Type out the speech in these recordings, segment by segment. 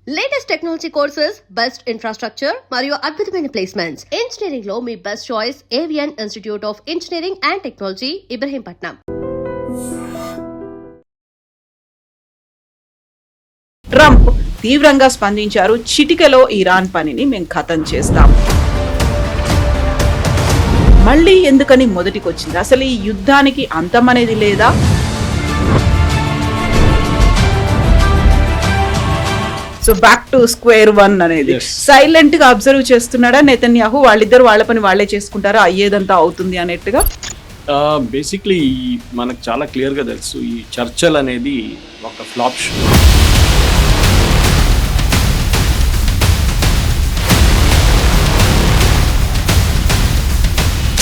Latest technology courses, best infrastructure మరియు అద్భుతమైన placements. Engineering లో మీ best choice Avian Institute of Engineering and Technology, Ibrahimpatnam. Trump తీవ్రంగా స్పందించారు. చిటికెలో ఇరాన్ పనిని మేము ఖతం చేస్తాం. మళ్ళీ ఎందుకని మొదటికొచ్చింది? అసలు ఈ యుద్ధానికి అంతం అనేది లేదా? So back to square one అనేది సైలెంట్ గా అబ్జర్వ్ చేస్తున్నాడా నెతన్యాహు? వాళ్ళిద్దరు వాళ్ళ పని వాళ్ళే చేసుకుంటారా, అయ్యేదంతా అవుతుంది అనేట్టుగా? బేసిక్లీ మనకు చాలా క్లియర్గా తెలుసు, ఈ చర్చలు అనేది ఒక ఫ్లాప్ షో.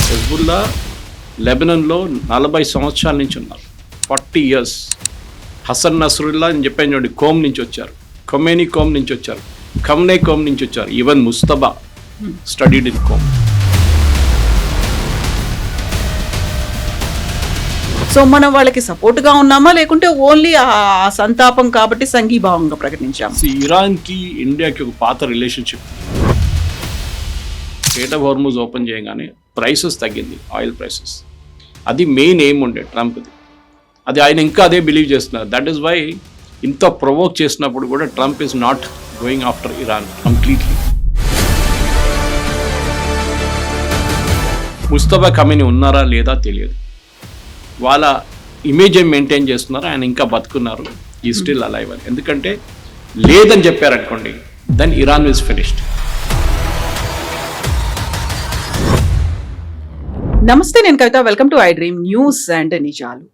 హెజ్బుల్లా లెబనాన్లో 40 సంవత్సరాల నుంచి ఉన్నారు, 40 years. హసన్ నస్రుల్లా అని చెప్పాను చూడండి, కోమ్ నుంచి వచ్చారు. ఖొమేనీ కోమ్ నుంచి వచ్చారు. ఖమ్నే కోమ్ నుంచి వచ్చారు. Even Mojtaba studied in Qom. So మనం వాళ్ళకి సపోర్ట్ గా ఉన్నామా, లేకుంటే ఓన్లీ ఆ సంతాపం కాబట్టి సంఘీభావంగా ప్రకటించాము? ఇరాన్కి ఇండియాకి ఒక పాత relationship. Strait of Hormuz open చేయగానే ప్రైసెస్ తగ్గింది, ఆయిల్ ప్రైసెస్. అది మెయిన్ ఎయిమ్ ఉండే ట్రంప్ది. అది ఆయన ఇంకా అదే బిలీవ్ చేస్తున్నారు. దట్ ఈస్ వై ఇంత ప్రొవోక్ చేసినప్పుడు కూడా Trump is not going after Iran completely. Mojtaba Khamenei ఉన్నారా లేదా తెలియదు. వాళ్ళ ఇమేజ్ ఏం మెయింటైన్ చేస్తున్నారు, ఆయన ఇంకా బతుకున్నారు, ఈ స్టిల్ అలైవ్ అని. ఎందుకంటే లేదని చెప్పారనుకోండి, దెన్ ఇరాన్ ఈజ్ ఫినిష్డ్. నమస్తే, నేను Kavitha. Welcome to I Dream News and నిజాలు.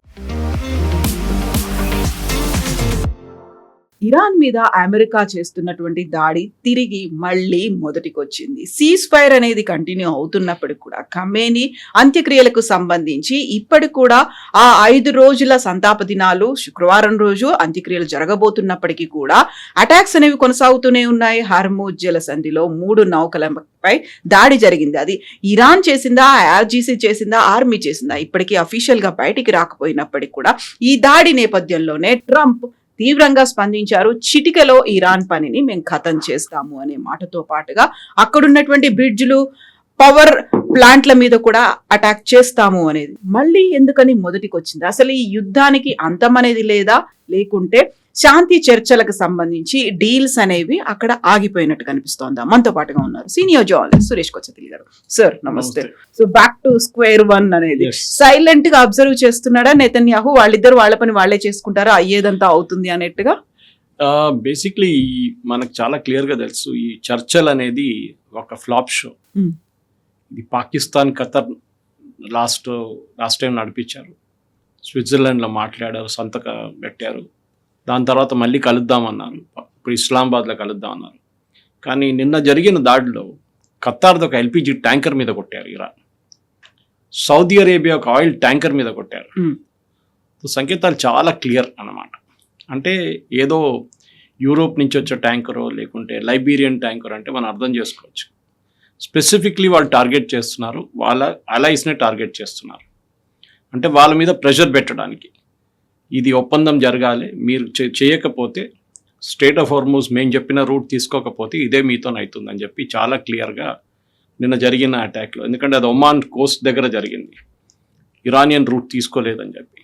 ఇరాన్ మీద అమెరికా చేస్తున్నటువంటి దాడి తిరిగి మళ్ళీ మొదటికొచ్చింది. సీజ్ ఫైర్ అనేది కంటిన్యూ అవుతున్నప్పటికి కూడా ఖమేనీ అంత్యక్రియలకు సంబంధించి ఇప్పటికి కూడా ఆ 5 రోజుల సంతాప దినాలు, శుక్రవారం రోజు అంత్యక్రియలు జరగబోతున్నప్పటికీ కూడా అటాక్స్ అనేవి కొనసాగుతూనే ఉన్నాయి. హార్మూజ్ జలసంధిలో 3 నౌకలపై దాడి జరిగింది. అది ఇరాన్ చేసిందా, ఆర్జీసీ చేసిందా, ఆర్మీ చేసిందా, ఇప్పటికీ అఫీషియల్ గా బయటికి రాకపోయినప్పటికీ కూడా ఈ దాడి నేపథ్యంలోనే ట్రంప్ తీవ్రంగా స్పందించారు. చిటికెలో ఇరాన్ పనిని మేము ఖతం చేస్తాము అనే మాటతో పాటుగా అక్కడున్నటువంటి బ్రిడ్జ్లు, పవర్ ప్లాంట్ల మీద కూడా అటాక్ చేస్తాము అనేది మళ్ళీ ఎందుకని మొదటికొచ్చింది? అసలు ఈ యుద్ధానికి అంతం అనేది లేదా, లేకుంటే శాంతి చర్చలకు సంబంధించి డీల్స్ అనేవి అక్కడ ఆగిపోయినట్టు కనిపిస్తోందా? మనతో పాటుగా ఉన్నారు సీనియర్ జర్నలిస్ట్ సురేష్ కొచ్చతిల్ గారు. సార్ నమస్తే. So back to square one అనేది సైలెంట్ గా అబ్జర్వ్ చేస్తున్నాడా నెతన్యాహు? వాళ్ళిద్దరు వాళ్ళ పని వాళ్ళే చేసుకుంటారా, అయ్యేదంతా అవుతుంది అనేట్టుగా? బేసిక్లీ మనకు చాలా క్లియర్గా తెలుసు, ఈ చర్చలు అనేది ఒక ఫ్లాప్ షో. ఇది పాకిస్తాన్, ఖతర్ లాస్ట్ టైం నడిపించారు. స్విట్జర్లాండ్లో మాట్లాడారు, సంతకం పెట్టారు. దాని తర్వాత మళ్ళీ కలుద్దామన్నారు. ఇప్పుడు ఇస్లామాబాద్లో కలుద్దామన్నారు. కానీ నిన్న జరిగిన దాడిలో ఖతార్ది ఒక ఎల్పిజి ట్యాంకర్ మీద కొట్టారు ఇరాన్. సౌదీ అరేబియా ఒక ఆయిల్ ట్యాంకర్ మీద కొట్టారు. సంకేతాలు చాలా క్లియర్ అన్నమాట. అంటే ఏదో యూరోప్ నుంచి వచ్చే ట్యాంకరో లేకుంటే లైబీరియన్ ట్యాంకర్ అంటే మనం అర్థం చేసుకోవచ్చు. స్పెసిఫిక్లీ వాళ్ళు టార్గెట్ చేస్తున్నారు, వాళ్ళ అలైస్నే టార్గెట్ చేస్తున్నారు. అంటే వాళ్ళ మీద ప్రెషర్ పెట్టడానికి, ఇది ఒప్పందం జరగాలి, మీరు చేయకపోతే, స్టేట్ ఆఫ్ హార్మూజ్ మేము చెప్పిన రూట్ తీసుకోకపోతే ఇదే మీతోనవుతుందని చెప్పి చాలా క్లియర్గా నిన్న జరిగిన అటాక్లో. ఎందుకంటే అది ఒమాన్ కోస్ట్ దగ్గర జరిగింది, ఇరానియన్ రూట్ తీసుకోలేదని చెప్పి.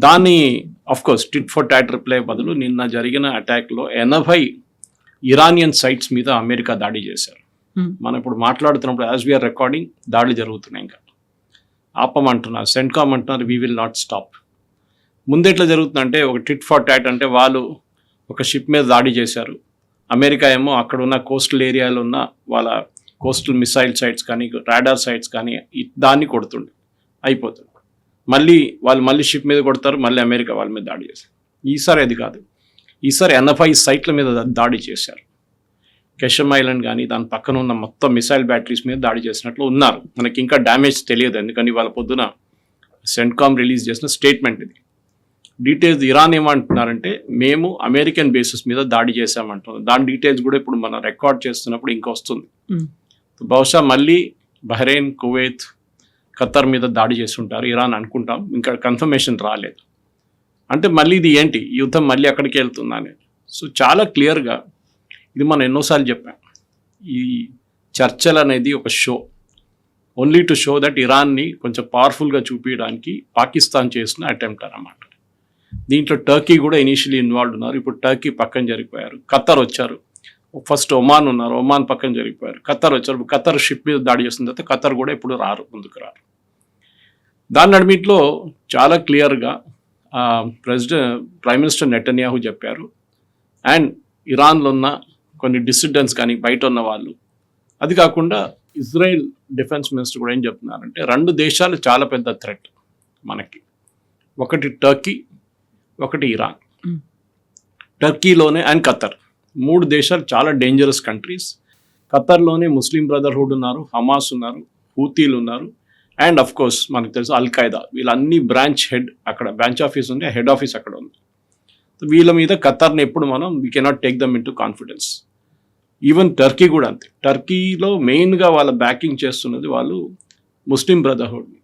దాన్ని of course tit for tat reply బదులు నిన్న జరిగిన అటాక్లో 80 ఇరానియన్ సైట్స్ మీద అమెరికా దాడి చేశారు. మనం ఇప్పుడు మాట్లాడుతున్నప్పుడు యాజ్ వీఆర్ రికార్డింగ్ దాడులు జరుగుతున్నాయి. ఇంకా ఆపమంటున్నారు, సెంట్కామ్ అంటున్నారు వీ విల్ నాట్ స్టాప్. ముందు ఎట్లా జరుగుతుందంటే ఒక టిట్ ఫర్ టాట్, అంటే వాళ్ళు ఒక షిప్ మీద దాడి చేశారు, అమెరికా ఏమో అక్కడ ఉన్న కోస్టల్ ఏరియాలో ఉన్న వాళ్ళ కోస్టల్ మిసైల్ సైట్స్ కానీ రాడార్ సైట్స్ కానీ దాన్ని కొడుతుండే అయిపోతుంది. వాళ్ళు షిప్ మీద కొడతారు, మళ్ళీ అమెరికా వాళ్ళ మీద దాడి చేశారు. ఈసారి అది కాదు, ఈసారి 80 సైట్ల మీద దాడి చేశారు. కెషమ్ ఐలాండ్ కానీ దాని పక్కన ఉన్న మొత్తం మిసైల్ బ్యాటరీస్ మీద దాడి చేసినట్లు ఉన్నారు. మనకి ఇంకా డ్యామేజ్ తెలియదు, ఎందుకని వాళ్ళ పొద్దున సెంట్కామ్ రిలీజ్ చేసిన స్టేట్మెంట్ ఇది. డీటెయిల్స్ ఇరాన్ ఏమంటున్నారంటే మేము అమెరికన్ బేసిస్ మీద దాడి చేశామంటున్నారు. దాని డీటెయిల్స్ కూడా ఇప్పుడు మనం రికార్డ్ చేస్తున్నప్పుడు ఇంకా వస్తుంది. బహుశా మళ్ళీ బహ్రెయిన్, కువైత్, ఖతర్ మీద దాడి చేస్తుంటారు ఇరాన్ అనుకుంటాం. ఇంకా కన్ఫర్మేషన్ రాలేదు. అంటే మళ్ళీ ఇది ఏంటి యుద్ధం మళ్ళీ అక్కడికి వెళ్తుందా అనేది. సో చాలా క్లియర్గా ఇది మనం ఎన్నోసార్లు చెప్పాం, ఈ చర్చలు అనేది ఒక show, only to show that ఇరాన్ని కొంచెం పవర్ఫుల్గా చూపించడానికి పాకిస్తాన్ చేసిన అటెంప్ట్ అన్నమాట. దీంట్లో టర్కీ కూడా ఇనీషియలీ ఇన్వాల్వ్ ఉన్నారు. ఇప్పుడు టర్కీ పక్కన జరిగిపోయారు, ఖత్తర్ వచ్చారు, ఫస్ట్ ఒమాన్ ఉన్నారు, ఒమాన్ పక్కన జరిగిపోయారు, ఖత్తర్ వచ్చారు. ఖత్తర్ షిప్ మీద దాడి చేసిన తర్వాత ఖత్తర్ కూడా ఇప్పుడు ముందుకు రారు. దాని నడిమిట్లో చాలా క్లియర్గా ప్రైమ్ మినిస్టర్ నెటన్యాహు చెప్పారు. అండ్ ఇరాన్లో ఉన్న కొన్ని డిసిడెంట్స్ కానీ బయట ఉన్న వాళ్ళు, అది కాకుండా ఇజ్రాయెల్ డిఫెన్స్ మినిస్టర్ కూడా ఏం చెప్తున్నారంటే 2 దేశాలు చాలా పెద్ద థ్రెట్ మనకి, ఒకటి టర్కీ, ఒకటి ఇరాన్. టర్కీలోనే అండ్ ఖత్తర్, 3 దేశాలు చాలా డేంజరస్ కంట్రీస్. ఖత్తర్లోనే ముస్లిం బ్రదర్హుడ్ ఉన్నారు, హమాస్ ఉన్నారు, హూతీలు ఉన్నారు, అండ్ అఫ్ కోర్స్ మనకు తెలుసు అల్-ఖైదా. వీళ్ళన్ని బ్రాంచ్ హెడ్ అక్కడ, బ్రాంచ్ ఆఫీస్ ఉంది, హెడ్ ఆఫీస్ అక్కడ ఉంది. వీళ్ళ మీద ఖత్తర్ని ఎప్పుడు మనం we cannot take them in to confidence. Even Turkey కూడా అంతే. టర్కీలో మెయిన్గా వాళ్ళ బ్యాకింగ్ చేస్తున్నది వాళ్ళు ముస్లిం బ్రదర్హుడ్ని.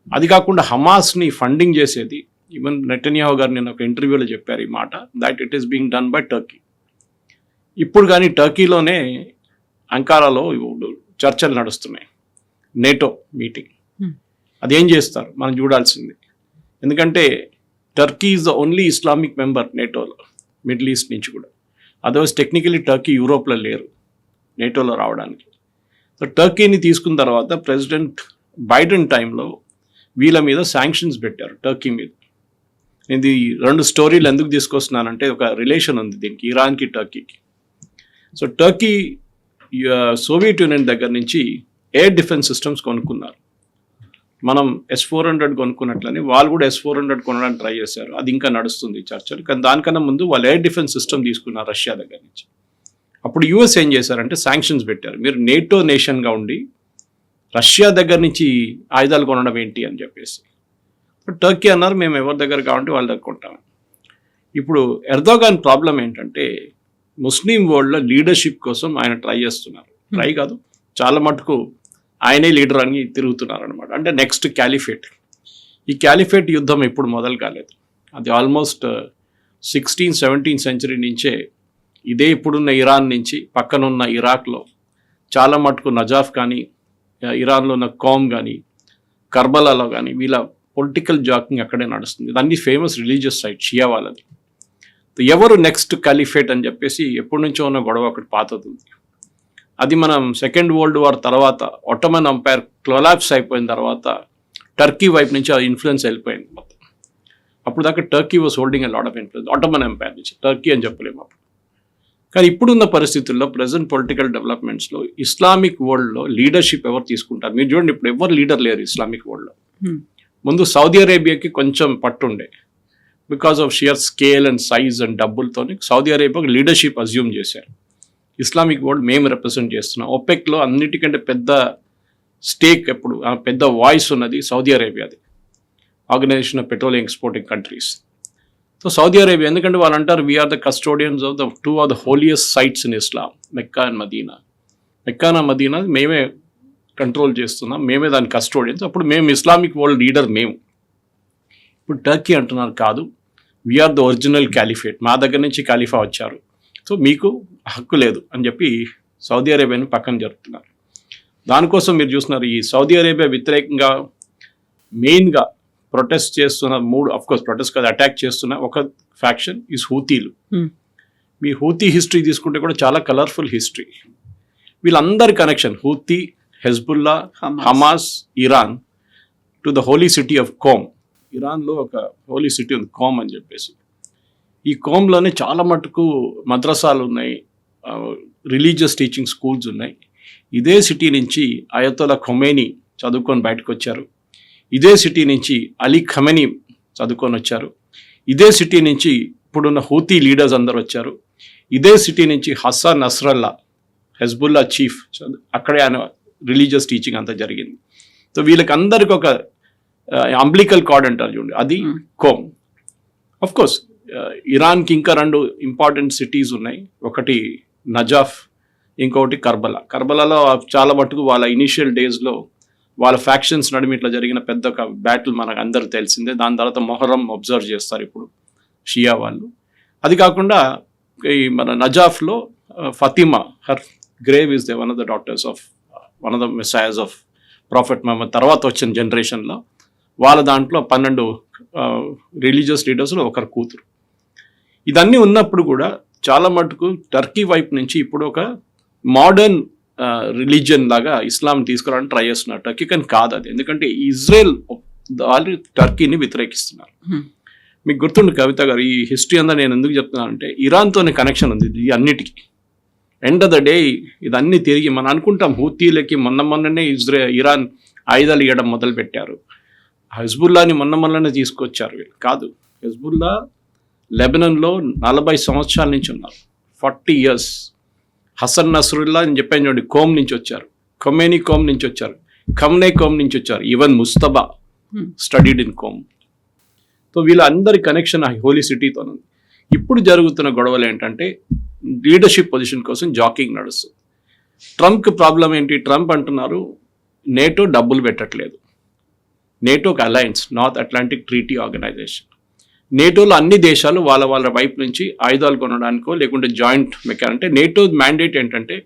అది కాకుండా హమాస్ని ఫండింగ్ చేసేది, ఈవెన్ నెటన్యాహు గారు నేను ఒక ఇంటర్వ్యూలో చెప్పారు ఈ మాట, that it is being done by Turkey. ఇప్పుడు కానీ టర్కీలోనే అంకారాలో చర్చలు నడుస్తున్నాయి, నేటో మీటింగ్. అదేం చేస్తారు మనం చూడాల్సింది, ఎందుకంటే Turkey is the only Islamic member నేటోలో, మిడిల్ ఈస్ట్ నుంచి కూడా. అదర్వైజ్ టెక్నికలీ టర్కీ యూరోప్లో లేరు నేటోలో రావడానికి. సో టర్కీని తీసుకున్న తర్వాత ప్రెసిడెంట్ బైడెన్ టైంలో వీళ్ళ మీద శాంక్షన్స్ పెట్టారు టర్కీ మీద. ఇది 2 స్టోరీలు ఎందుకు తీసుకొస్తున్నానంటే ఒక రిలేషన్ ఉంది దీనికి, ఇరాన్కి టర్కీకి. సో టర్కీ సోవియట్ యూనియన్ దగ్గర నుంచి ఎయిర్ డిఫెన్స్ సిస్టమ్స్ కొనుక్కున్నారు. మనం S-400 కొనుక్కున్నట్లని వాళ్ళు కూడా S-400 కొనడానికి ట్రై చేశారు. అది ఇంకా నడుస్తుంది చర్చలు. కానీ దానికన్నా ముందు వాళ్ళు ఎయిర్ డిఫెన్స్ సిస్టమ్ తీసుకున్నారు రష్యా దగ్గర నుంచి. అప్పుడు యూఎస్ ఏం చేశారంటే శాంక్షన్స్ పెట్టారు, మీరు నేటో నేషన్గా ఉండి రష్యా దగ్గర నుంచి ఆయుధాలు కొనడం ఏంటి అని చెప్పేసి. టర్కీ అన్నారు మేము ఎవరి దగ్గర కావాలంటే వాళ్ళ దగ్గర కొంటాము. ఇప్పుడు ఎర్దోగాన్ ప్రాబ్లం ఏంటంటే ముస్లిం వరల్డ్లో లీడర్షిప్ కోసం ఆయన ట్రై చేస్తున్నారు. ట్రై కాదు, చాలా మటుకు ఆయనే లీడర్ అని తిరుగుతున్నారు అనమాట. అంటే నెక్స్ట్ క్యాలిఫేట్. ఈ క్యాలిఫేట్ యుద్ధం ఎప్పుడు మొదలు కాలేదు, అది ఆల్మోస్ట్ 16th-17th సెంచరీ నుంచే ఇదే ఇప్పుడున్న ఇరాన్ నుంచి పక్కనున్న ఇరాక్లో చాలా మటుకు నజాఫ్ కానీ, ఇరాన్లో ఉన్న కోమ్ కానీ, కర్బలాలో కానీ వీళ్ళ పొలిటికల్ జాకింగ్ అక్కడే నడుస్తుంది. ఇదన్నీ ఫేమస్ రిలీజియస్ సైట్ షియా వాళ్ళది. ఎవరు నెక్స్ట్ క్యాలిఫేట్ అని చెప్పేసి ఎప్పటి నుంచో ఉన్న గొడవ ఒకటి పాతది ఉంది. అది మనం సెకండ్ వరల్డ్ వార్ తర్వాత ఒట్టమన్ ఎంపైర్ కొలాప్స్ అయిపోయిన తర్వాత టర్కీ వైపు నుంచి ఆ ఇన్ఫ్లుయెన్స్ వెళ్ళిపోయింది మొత్తం. అప్పుడు దాకా Turkey was holding a lot of influence Ottoman Empire నుంచి, టర్కీ అని చెప్పలేము అప్పుడు. కానీ ఇప్పుడున్న పరిస్థితుల్లో ప్రజెంట్ పొలిటికల్ డెవలప్మెంట్స్లో ఇస్లామిక్ వరల్డ్లో లీడర్షిప్ ఎవరు తీసుకుంటారు మీరు చూడండి. ఇప్పుడు ఎవరు లీడర్ లేరు ఇస్లామిక్ వరల్డ్లో. ముందు సౌదీ అరేబియాకి కొంచెం పట్టుండే, because of sheer scale and size and డబ్బులతో సౌదీ అరేబియాకి లీడర్షిప్ అజ్యూమ్ చేశారు. ఇస్లామిక్ వరల్డ్ మేము రిప్రజెంట్ చేస్తున్నాం. ఒపెక్లో అన్నిటికంటే పెద్ద స్టేక్, ఎప్పుడు పెద్ద వాయిస్ ఉన్నది సౌదీ అరేబియాది, organisation of petroleum exporting countries. So Saudi Arabia, ఎందుకంటే వాళ్ళు అంటారు we are the custodians of the 2 of the holiest sites in Islam, Mecca and Medina. Mecca and Medina మేమే కంట్రోల్ చేస్తున్నాం, మేమే దాని కస్టోడియన్స్. అప్పుడు మేము ఇస్లామిక్ వరల్డ్ లీడర్ మేము. ఇప్పుడు టర్కీ అంటున్నారు కాదు, వీఆర్ ద ఒరిజినల్ క్యాలిఫేట్, మా దగ్గర నుంచి ఖలీఫా వచ్చారు, సో మీకు హక్కు లేదు అని చెప్పి సౌదీ అరేబియాని పక్కన జరుపుతున్నారు. దానికోసం మీరు చూస్తున్నారు ఈ సౌదీ అరేబియా వ్యతిరేకంగా మెయిన్గా ప్రొటెస్ట్ చేస్తున్న 3, అఫ్కోర్స్ ప్రొటెస్ట్ కాదు, అటాక్ చేస్తున్న ఒక ఫ్యాక్షన్ ఈజ్ హూతీలు. మీ హూతీ హిస్టరీ తీసుకుంటే కూడా చాలా కలర్ఫుల్ హిస్టరీ. వీళ్ళందరి connection Houthi, Hezbollah, Hamas, Iran to the holy city of Qom. ఇరాన్లో ఒక హోలీ సిటీ ఉంది కోమ్ అని చెప్పేసి. ఈ కోమ్లోనే చాలా మటుకు మద్రసాలు ఉన్నాయి, రిలీజియస్ టీచింగ్ స్కూల్స్ ఉన్నాయి. ఇదే సిటీ నుంచి అయతోలా ఖొమేనీ చదువుకొని బయటకు వచ్చారు. ఇదే సిటీ నుంచి అలీ ఖమెనీ చదువుకొని వచ్చారు. ఇదే సిటీ నుంచి ఇప్పుడున్న హూతీ లీడర్స్ అందరు వచ్చారు. ఇదే సిటీ నుంచి హసన్ నస్రల్లా, హెజ్బుల్లా చీఫ్, అక్కడే ఆయన రిలీజియస్ టీచింగ్ అంతా జరిగింది. సో వీళ్ళకి అందరికి ఒక అంబ్లికల్ కార్డ్ అంటారు చూడండి, అది కోమ్. అఫ్ కోర్స్ ఇరాన్కి ఇంకా 2 ఇంపార్టెంట్ సిటీస్ ఉన్నాయి, ఒకటి నజాఫ్, ఇంకొకటి కర్బలా. కర్బలాలో చాలా మటుకు వాళ్ళ ఇనీషియల్ డేస్లో వాళ్ళ ఫ్యాక్షన్స్ నడిమి ఇట్లా జరిగిన పెద్ద ఒక బ్యాటిల్ మనకు అందరూ తెలిసిందే. దాని తర్వాత మొహరం అబ్జర్వ్ చేస్తారు ఇప్పుడు షియా వాళ్ళు. అది కాకుండా ఈ మన నజాఫ్లో Fatima her grave is the one of the daughters of one of the messiahs of prophet Muhammad తర్వాత వచ్చిన జనరేషన్లో వాళ్ళ దాంట్లో 12 రిలీజియస్ లీడర్స్లో ఒకరు కూతురు. ఇదన్నీ ఉన్నప్పుడు కూడా చాలా మటుకు టర్కీ వైపు నుంచి ఇప్పుడు ఒక మోడర్న్ రిలీజియన్ లాగా ఇస్లాం తీసుకురావడానికి ట్రై చేస్తున్నారు టర్కీ, కానీ కాదు అది. ఎందుకంటే ఇజ్రాయెల్ వాళ్ళు టర్కీని వ్యతిరేకిస్తున్నారు. మీకు గుర్తుండు కవిత గారు, ఈ హిస్టరీ అంతా నేను ఎందుకు చెప్తున్నానంటే ఇరాన్తోనే కనెక్షన్ ఉంది ఈ అన్నిటికీ. ఎండ్ ఆఫ్ ద డే ఇదన్నీ తిరిగి మనం అనుకుంటాం హూతీలకి మొన్ననే ఇరాన్ ఆయుధాలు ఇవ్వడం మొదలు పెట్టారు, హెజ్బుల్లాని మొన్ననే తీసుకొచ్చారు. కాదు, హెజ్బుల్లా లెబనన్లో 40 సంవత్సరాల నుంచి ఉన్నారు, 40 years. హసన్ నస్రుల్లా అని చెప్పాను చూడండి, కోమ్ నుంచి వచ్చారు, ఖొమేనీ కోమ్ నుంచి వచ్చారు, ఖమ్నే కోమ్ నుంచి వచ్చారు, even Mojtaba studied in Qom. So వీళ్ళందరి కనెక్షన్ ఆ హోలీ సిటీతో ఉంది. ఇప్పుడు జరుగుతున్న గొడవలు ఏంటంటే లీడర్షిప్ పొజిషన్ కోసం జాకింగ్ నడుస్తుంది. ట్రంప్కి ప్రాబ్లం ఏంటి? ట్రంప్ అంటున్నారు నేటో డబ్బులు పెట్టట్లేదు. నేటో ఒక alliance, North Atlantic Treaty Organisation. నేటోలో అన్ని దేశాలు వాళ్ళ వైపు నుంచి ఆయుధాలు కొనడానికో లేకుంటే జాయింట్ అంటే నేటో మ్యాండేట్ ఏంటంటే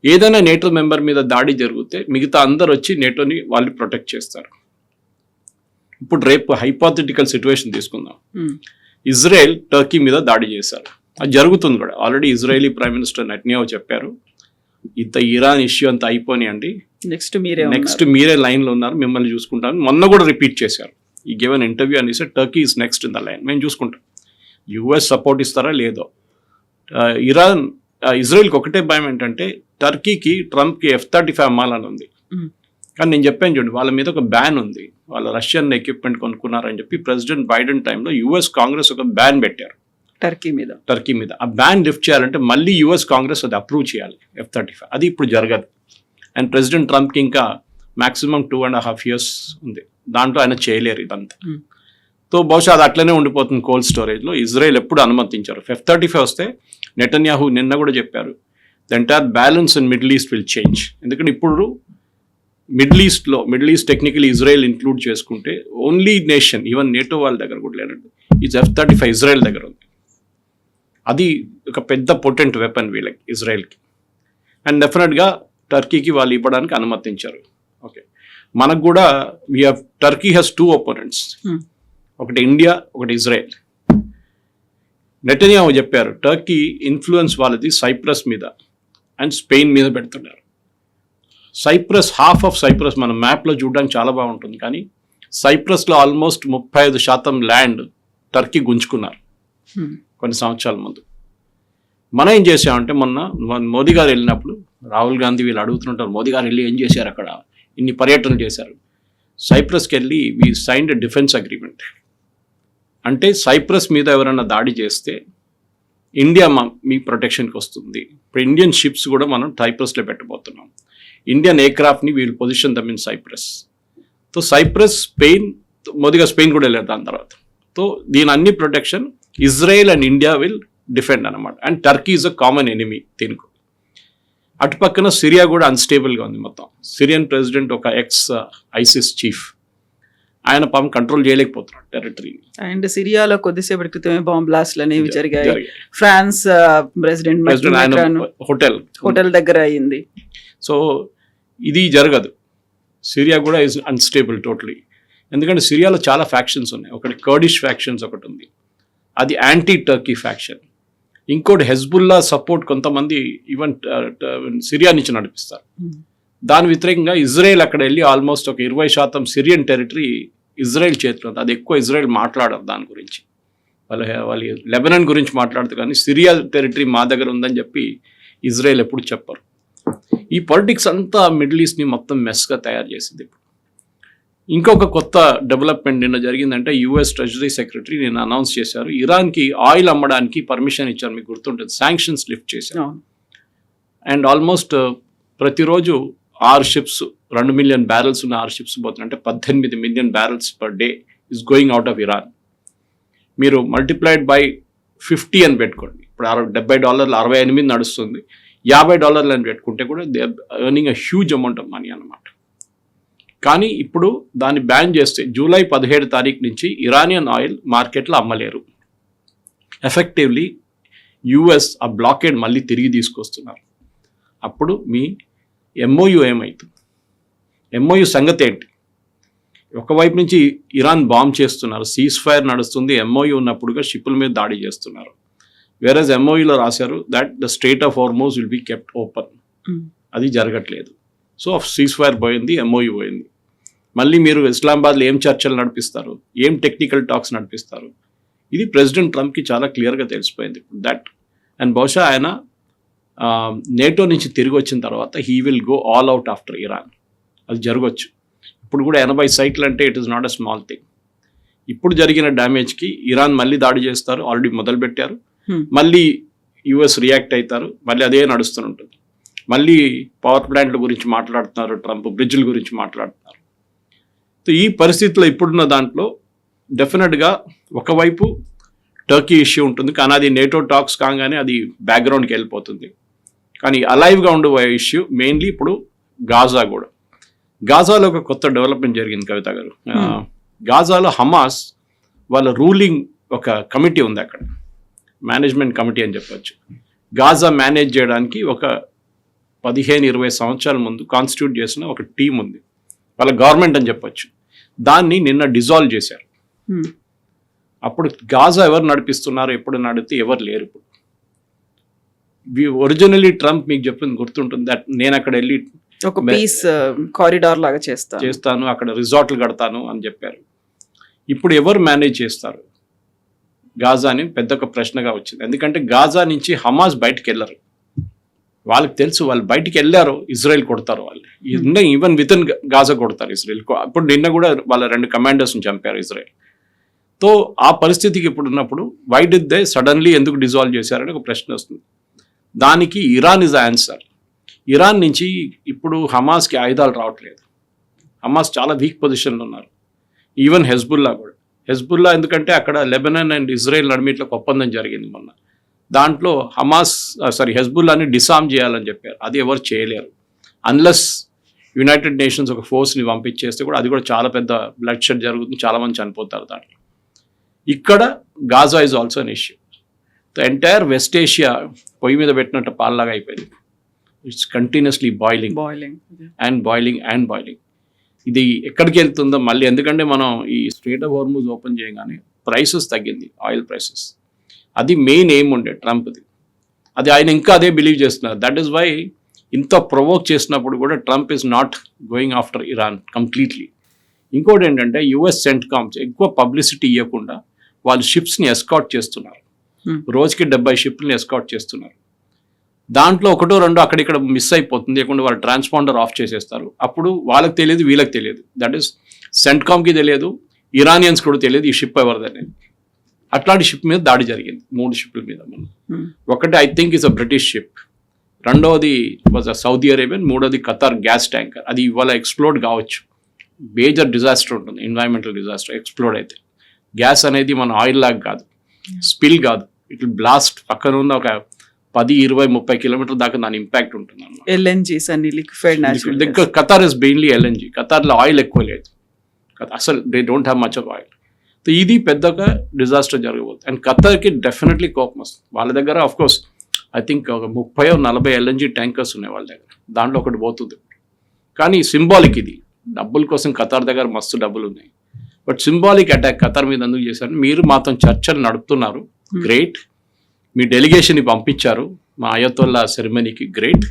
ఏదైనా నేటో మెంబర్ మీద దాడి జరిగితే మిగతా అందరు వచ్చి నేటోని వాళ్ళు ప్రొటెక్ట్ చేస్తారు. ఇప్పుడు రేపు హైపోథెటికల్ సిచ్యువేషన్ తీసుకుందాం, ఇజ్రాయెల్ టర్కీ మీద దాడి చేశారు, అది జరుగుతుంది కూడా. Already Israeli prime minister Netanyahu చెప్పారు ఇంత ఇరాన్ ఇష్యూ అంతా అయిపోయినాయండి, నెక్స్ట్ మీరే లైన్లో ఉన్నారు, మిమ్మల్ని చూసుకుంటాను. మొన్న కూడా రిపీట్ చేశారు ఈ గివెన్ ఇంటర్వ్యూ అనేసి, Turkey is next in the line, మేము చూసుకుంటాం. యుఎస్ సపోర్ట్ ఇస్తారా లేదో. ఇజ్రాయెల్కి ఒకటే భయం ఏంటంటే టర్కీకి ట్రంప్కి F-35 అమ్మాలని ఉంది, కానీ నేను చెప్పాను చూడండి వాళ్ళ మీద ఒక బ్యాన్ ఉంది, వాళ్ళ రష్యన్ ఎక్విప్మెంట్ కొనుక్కున్నారని చెప్పి ప్రెసిడెంట్ బైడెన్ టైంలో యుఎస్ కాంగ్రెస్ ఒక బ్యాన్ పెట్టారు టర్కీ మీద. ఆ బ్యాన్ లిఫ్ట్ చేయాలంటే మళ్ళీ యుఎస్ కాంగ్రెస్ అది అప్రూవ్ చేయాలి F-35, అది ఇప్పుడు జరగదు. అండ్ ప్రెసిడెంట్ ట్రంప్కి ఇంకా మాక్సిమం 2.5 years ఉంది, దాంట్లో ఆయన చేయలేరు ఇదంతా. సో బహుశా అది అట్లనే ఉండిపోతుంది కోల్డ్ స్టోరేజ్లో. ఇజ్రాయెల్ ఎప్పుడు అనుమతించారు. F-35 వస్తే నెటన్యాహు నిన్న కూడా చెప్పారు the entire balance in middle east will change. ఎందుకంటే ఇప్పుడు middle east technically Israel include చేసుకుంటే ఓన్లీ నేషన్, ఈవెన్ నేటో వాళ్ళ దగ్గర కూడా లేనండి, ఈ F-35 ఇజ్రాయెల్ దగ్గర ఉంది. అది ఒక పెద్ద పొటెంట్ వెపన్ వీళ్ళకి ఇజ్రాయెల్కి. అండ్ డెఫినెట్గా టర్కీకి వాళ్ళు ఇవ్వడానికి అనుమతించారు. ఓకే, మనకు కూడా టర్కీ హ్యాస్ 2 opponents, ఒకటి ఇండియా, ఒకటి ఇజ్రాయెల్. నెటన్యాహు చెప్పారు టర్కీ ఇన్ఫ్లుయెన్స్ వాళ్ళది సైప్రస్ మీద అండ్ స్పెయిన్ మీద పెడుతున్నారు. సైప్రస్, హాఫ్ ఆఫ్ సైప్రస్ మన మ్యాప్లో చూడడానికి చాలా బాగుంటుంది, కానీ సైప్రస్లో ఆల్మోస్ట్ 35% ల్యాండ్ టర్కీ గుంజుకున్నారు కొన్ని సంవత్సరాల ముందు. మనం ఏం చేసామంటే మొన్న మోదీ గారు వెళ్ళినప్పుడు రాహుల్ గాంధీ వీళ్ళు అడుగుతుంటారు మోదీ గారు వెళ్ళి ఏం చేశారు, అక్కడ ఇన్ని పర్యటనలు చేశారు. సైప్రస్కి వెళ్ళి వీ సైన్డ్ డిఫెన్స్ అగ్రిమెంట్. అంటే సైప్రస్ మీద ఎవరైనా దాడి చేస్తే ఇండియా మీ ప్రొటెక్షన్కి వస్తుంది. ఇప్పుడు ఇండియన్ షిప్స్ కూడా మనం సైప్రస్లో పెట్టబోతున్నాం. ఇండియన్ ఎయిర్క్రాఫ్ట్ని we'll position them in Cyprus. So Cyprus, Spain, మోదీగా స్పెయిన్ కూడా వెళ్ళారు దాని తర్వాత. సో దీని అన్ని protection Israel and India will defend అనమాట. And Turkey is a common enemy దీనికి. అటుపక్కన సిరియా కూడా అన్స్టేబుల్గా ఉంది మొత్తం. సిరియన్ ప్రెసిడెంట్ ఒక ఐసిస్ చీఫ్, ఆయన పాపం కంట్రోల్ చేయలేకపోతున్నాడు టెరిటరీని. అండ్ సిరియాలో కొద్దిసేపటి క్రితమే బాంబ్ బ్లాస్ట్లు అనేవి జరిగాయి. ఫ్రాన్స్ ప్రెసిడెంట్ హోటల్ దగ్గర అయింది. సో ఇది జరగదు. సిరియా కూడా ఈజ్ అన్స్టేబుల్ టోటలీ. ఎందుకంటే సిరియాలో చాలా ఫ్యాక్షన్స్ ఉన్నాయి. ఒకటి కర్డిష్ ఫ్యాక్షన్స్ ఒకటి ఉంది, అది యాంటీ టర్కీ ఫ్యాక్షన్. ఇంకోటి హెజ్బుల్లా సపోర్ట్ కొంతమంది ఈవెన్ సిరియా నుంచి నడిపిస్తారు. దాని వ్యతిరేకంగా ఇజ్రాయెల్ అక్కడ వెళ్ళి ఆల్మోస్ట్ ఒక 20% సిరియన్ టెరిటరీ ఇజ్రాయెల్ చేతిలో ఉంది. అది ఎక్కువ ఇజ్రాయెల్ మాట్లాడరు దాని గురించి. వాళ్ళు లెబనాన్ గురించి మాట్లాడుతారు, కానీ సిరియా టెరిటరీ మా దగ్గర ఉందని చెప్పి ఇజ్రాయెల్ ఎప్పుడు చెప్పరు. ఈ పాలిటిక్స్ అంతా మిడిల్ ఈస్ట్ని మొత్తం మెస్గా తయారు చేసింది. ఇప్పుడు ఇంకొక కొత్త డెవలప్మెంట్ నిన్న జరిగిందంటే యుఎస్ ట్రెజరీ సెక్రటరీ నిన్న అనౌన్స్ చేశారు ఇరాన్కి ఆయిల్ అమ్మడానికి పర్మిషన్ ఇచ్చారు. మీకు గుర్తుంటుంది, శాంక్షన్స్ లిఫ్ట్ చేశారు. అండ్ ఆల్మోస్ట్ ప్రతిరోజు 6 ships 2 million barrels ఉన్న 6 ships పోతున్నాయి. అంటే 18 million barrels per day is going out of Iran. మీరు మల్టిప్లైడ్ బై 50 అని పెట్టుకోండి. ఇప్పుడు $70 68 నడుస్తుంది. $50 అని పెట్టుకుంటే కూడా they earning a huge amount of money అన్నమాట. కానీ ఇప్పుడు దాన్ని బ్యాన్ చేస్తే జూలై 17 తారీఖు నుంచి ఇరానియన్ ఆయిల్ మార్కెట్లో అమ్మలేరు. ఎఫెక్టివ్లీ యుఎస్ ఆ బ్లాకేడ్ మళ్ళీ తిరిగి తీసుకొస్తున్నారు. అప్పుడు మీ ఎంఓయు ఏమవుతుంది? ఎంఓయు సంగతి ఏంటి? ఒకవైపు నుంచి ఇరాన్ బాంబ్ చేస్తున్నారు, సీజ్ ఫైర్ నడుస్తుంది, ఎంఓయు ఉన్నప్పుడుగా షిప్పుల మీద దాడి చేస్తున్నారు. వేరేజ్ ఎంఓయూలో రాశారు that the strait of Hormuz will be kept open. అది జరగట్లేదు. సో సీజ్ ఫైర్ పోయింది, ఎంఓయు పోయింది. మళ్ళీ మీరు ఇస్లామాబాద్లో ఏం చర్చలు నడిపిస్తారు, ఏం టెక్నికల్ టాక్స్ నడిపిస్తారు? ఇది ప్రెసిడెంట్ ట్రంప్కి చాలా క్లియర్గా తెలిసిపోయింది దట్. అండ్ బహుశా ఆయన నేటో నుంచి తిరిగి వచ్చిన తర్వాత he will go all out after Iran. అది జరగవచ్చు. ఇప్పుడు కూడా 80 సైట్లు అంటే it is not a small thing. ఇప్పుడు జరిగిన డ్యామేజ్కి ఇరాన్ మళ్ళీ దాడి చేస్తారు, ఆల్రెడీ మొదలుపెట్టారు. మళ్ళీ యుఎస్ రియాక్ట్ అవుతారు, మళ్ళీ అదే నడుస్తూనే ఉంటుంది. మళ్ళీ పవర్ ప్లాంట్ల గురించి మాట్లాడుతున్నారు ట్రంప్, బ్రిడ్జ్ల గురించి మాట్లాడుతున్నారు. సో ఈ పరిస్థితిలో ఇప్పుడున్న దాంట్లో డెఫినెట్గా ఒకవైపు టర్కీ ఇష్యూ ఉంటుంది, కానీ అది నేటో టాక్స్ కాగానే అది బ్యాక్గ్రౌండ్కి వెళ్ళిపోతుంది. కానీ అలైవ్గా ఉండబోయే ఇష్యూ మెయిన్లీ ఇప్పుడు గాజా కూడా. గాజాలో ఒక కొత్త డెవలప్మెంట్ జరిగింది కవిత గారు. గాజాలో హమాస్ వాళ్ళ రూలింగ్ ఒక కమిటీ ఉంది, అక్కడ మేనేజ్మెంట్ కమిటీ అని చెప్పొచ్చు. గాజా మేనేజ్ చేయడానికి ఒక 15-20 సంవత్సరాల ముందు కాన్స్టిట్యూట్ చేసిన ఒక టీం ఉంది, వాళ్ళ గవర్నమెంట్ అని చెప్పొచ్చు. దాన్ని నిన్న డిజాల్వ్ చేశారు. అప్పుడు గాజా ఎవరు నడిపిస్తున్నారు, ఎప్పుడు నడిపితే ఎవరు లేరు. ఇప్పుడు ఒరిజినల్లీ ట్రంప్ మీకు చెప్పింది గుర్తుంటుంది దట్ నేను అక్కడ వెళ్ళి ఒక పీస్ కారిడార్ లాగా చేస్తాను, అక్కడ రిసార్ట్లు కడతాను అని చెప్పారు. ఇప్పుడు ఎవరు మేనేజ్ చేస్తారు గాజా అని పెద్ద ఒక ప్రశ్నగా వచ్చింది. ఎందుకంటే గాజా నుంచి హమాస్ బయటకు వెళ్ళరు, వాళ్ళకి తెలుసు వాళ్ళు బయటికి వెళ్ళారు ఇజ్రాయెల్ కొడతారు వాళ్ళు. ఈవెన్ విత్ ఇన్ గాజా కొడతారు ఇజ్రాయెల్. ఇప్పుడు నిన్న కూడా వాళ్ళ 2 కమాండర్స్ని చంపారు ఇజ్రాయెల్. తో ఆ పరిస్థితికి ఇప్పుడు ఉన్నప్పుడు వై డిడ్ దే సడన్లీ ఎందుకు డిజాల్వ్ చేశారని ఒక ప్రశ్న వస్తుంది. దానికి ఇరాన్ ఇస్ ఆన్సర్. ఇరాన్ నుంచి ఇప్పుడు హమాస్కి ఆయుధాలు రావట్లేదు. హమాస్ చాలా వీక్ పొజిషన్లో ఉన్నారు. ఈవెన్ హెజ్బుల్లా కూడా. హెజ్బుల్లా ఎందుకంటే అక్కడ లెబనాన్ అండ్ ఇజ్రాయెల్ నడిమిట్లో ఒప్పందం జరిగింది మొన్న. దాంట్లో హెజ్బుల్లాని డిసామ్ చేయాలని చెప్పారు. అది ఎవరు చేయలేరు అన్లెస్ యునైటెడ్ నేషన్స్ ఒక ఫోర్స్ని పంపించేస్తే కూడా. అది కూడా చాలా పెద్ద బ్లడ్ షెడ్ జరుగుతుంది, చాలామంది చనిపోతారు దాంట్లో. ఇక్కడ Gaza is also an issue. The entire west Asia పొయ్యి మీద పెట్టినట్టు పాల్లాగా అయిపోయింది. It's continuously boiling. ఇది ఎక్కడికి వెళ్తుందో మళ్ళీ, ఎందుకంటే మనం ఈ స్ట్రెయిట్ ఆఫ్ హార్మూజ్ ఓపెన్ చేయగానే ప్రైసెస్ తగ్గింది, ఆయిల్ ప్రైసెస్. అది మెయిన్ ఎయిమ్ ఉండే ట్రంప్ది. అది ఆయన ఇంకా అదే బిలీవ్ చేస్తున్నారు. దట్ ఈస్ వై ఇంత ప్రొవోక్ చేసినప్పుడు కూడా Trump is not going after Iran completely. ఇంకోటి ఏంటంటే యుఎస్ సెంట్కామ్స్ ఎక్కువ పబ్లిసిటీ ఇవ్వకుండా వాళ్ళు షిప్స్ని ఎస్కాట్ చేస్తున్నారు. రోజుకి 70 షిప్ని ఎస్కాట్ చేస్తున్నారు. దాంట్లో 1-2 అక్కడిక్కడ మిస్ అయిపోతుంది, లేకుండా వాళ్ళు ట్రాన్స్పాండర్ ఆఫ్ చేసేస్తారు. అప్పుడు వాళ్ళకి తెలియదు, వీళ్ళకి తెలియదు. దట్ ఈస్ సెంట్కామ్కి తెలియదు, ఇరానియన్స్ కూడా తెలియదు ఈ షిప్ ఎవరిదనేది. అట్లాంటి షిప్ మీద దాడి జరిగింది, 3 షిప్ల మీద. ఒకటి I think is a British ship, రెండవది వాజ్ అ సౌదీ అరేబియన్, మూడోది ఖతార్ గ్యాస్ ట్యాంకర్. అది ఇవాళ ఎక్స్ప్లోడ్ కావచ్చు. మేజర్ డిజాస్టర్ ఉంటుంది, ఎన్వైరన్మెంటల్ డిజాస్టర్ ఎక్స్ప్లోడ్ అయితే. గ్యాస్ అనేది మన ఆయిల్ లాగా కాదు, స్పిల్ కాదు, ఇట్ విల్ బ్లాస్ట్. పక్కన ఉన్న ఒక 10-20-30 కిలోమీటర్ దాకా దాని ఇంపాక్ట్ ఉంటుంది అన్నమాట. ఎల్ఎన్జీస్ అన్ని liquefied natural gas. Qatar is mainly LNG. ఖతార్లో ఆయిల్ ఎక్కువ లేదు, అసలు they don't have much of oil. So ఇది పెద్దగా డిజాస్టర్ జరగబోతుంది. అండ్ ఖతార్కి డెఫినెట్లీ కోపం వస్తుంది. వాళ్ళ దగ్గర ఆఫ్ కోర్స్ ఐ థింక్ ఒక 30-40 ఎల్ఎన్జీ ట్యాంకర్స్ ఉన్నాయి వాళ్ళ దగ్గర, దాంట్లో ఒకటి పోతుంది. కానీ సింబాలిక్ ఇది, డబ్బుల కోసం ఖతార్ దగ్గర మస్తు డబ్బులు ఉన్నాయి. బట్ సింబాలిక్ అటాక్ ఖతార్ మీద ఎందుకు చేశారు? మీరు మాతో చర్చలు నడుపుతున్నారు, గ్రేట్. మీ డెలిగేషన్ని పంపించారు మా అయతోల్లా సెరమనీకి, గ్రేట్.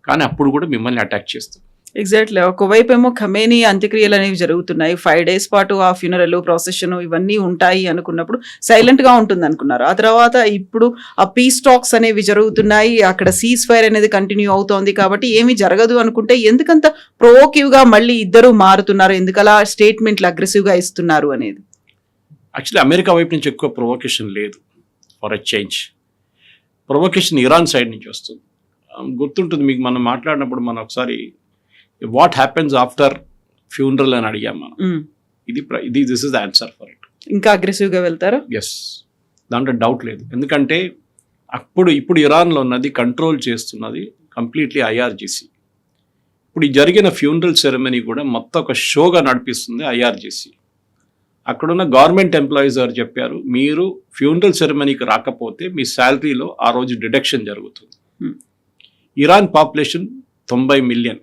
కానీ అప్పుడు కూడా మిమ్మల్ని అటాక్ చేస్తారు. ఎగ్జాక్ట్లీ. ఒకవైపు ఏమో ఖమేనీ అంత్యక్రియలు అనేవి జరుగుతున్నాయి, 5 days పాటు ఆ ఫ్యూనరల్ ప్రొసెషన్ ఇవన్నీ ఉంటాయి అనుకున్నప్పుడు సైలెంట్ గా ఉంటుంది అనుకున్నారు. ఆ తర్వాత ఇప్పుడు ఆ పీస్ టాక్స్ అనేవి జరుగుతున్నాయి, అక్కడ సీజ్ ఫైర్ అనేది కంటిన్యూ అవుతోంది. కాబట్టి ఏమీ జరగదు అనుకుంటే ఎందుకంత ప్రొవోకివ్ గా మళ్ళీ ఇద్దరు మారుతున్నారు, ఎందుకలా స్టేట్మెంట్లు అగ్రెసివ్ గా ఇస్తున్నారు అనేది? యాక్చువల్లీ అమెరికా వైపు నుంచి ఎక్కువ ప్రొవోకేషన్ లేదు. For a change provocation Iran side నుంచి వస్తుంది. గుర్తుంటుంది మీకు, మనం మాట్లాడినప్పుడు మనం ఒకసారి వాట్ హ్యాపెన్స్ ఆఫ్టర్ ఫ్యూనరల్ అని అడిగాం మనం. ఇది this is the answer for it. ఇంకా అగ్రెసివ్ గా వెళ్తారు? ఎస్, దాంట్లో డౌట్ లేదు. ఎందుకంటే ఇప్పుడు ఇరాన్లో ఉన్నది కంట్రోల్ చేస్తున్నది కంప్లీట్లీ ఐఆర్జీసీ. ఇప్పుడు ఈ జరిగిన ఫ్యూనరల్ సెరమనీ కూడా మొత్తం ఒక షోగా నడిపిస్తుంది ఐఆర్జీసీ. అక్కడున్న గవర్నమెంట్ ఎంప్లాయీస్ గారు చెప్పారు, మీరు ఫ్యూనరల్ సెరమనీకి రాకపోతే మీ శాలరీలో ఆ రోజు డిడక్షన్ జరుగుతుంది. Iran population 90 million.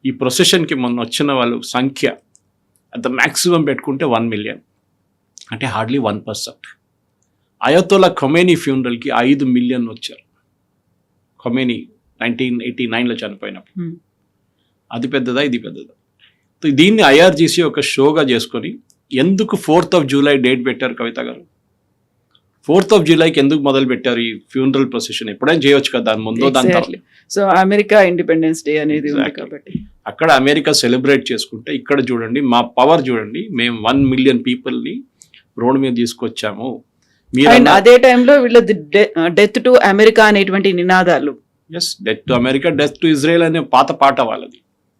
ఈ ప్రొసెషన్కి మొన్న వచ్చిన వాళ్ళు సంఖ్య అంత మ్యాక్సిమం పెట్టుకుంటే 1 మిలియన్, అంటే హార్డ్లీ 1%. అయతోలా ఖొమేనీ ఫ్యూనరల్కి 5 మిలియన్ వచ్చారు. ఖొమేనీ 1989లో చనిపోయినప్పుడు. అది పెద్దదా, ఇది పెద్దదా? దీన్ని ఐఆర్జీసీ ఒక షోగా చేసుకొని ఎందుకు 4th of July డేట్ పెట్టారు కవిత గారు? 4th of Julyకి ఎందుకు మొదలు పెట్టారు ఈ ఫ్యూనరల్ ప్రొసెషన్? ఎప్పుడైనా చేయొచ్చు కదా, దాని ముందో దాని తర్వాత. సో అమెరికా ఇండిపెండెన్స్ డే అనేది ఉంది కాబట్టి అక్కడ అమెరికా సెలబ్రేట్ చేసుకుంటే ఇక్కడ చూడండి మా పవర్ చూడండి, మేము 1 మిలియన్ పీపుల్ని రోడ్ మీద తీసుకొచ్చాము. అండ్ అదే టైంలో వీళ్ళ డెత్ టు అమెరికా అనేటువంటి నినాదాలు. Yes, death to America, death to Israel అనే పాత పాట వాళ్ళది,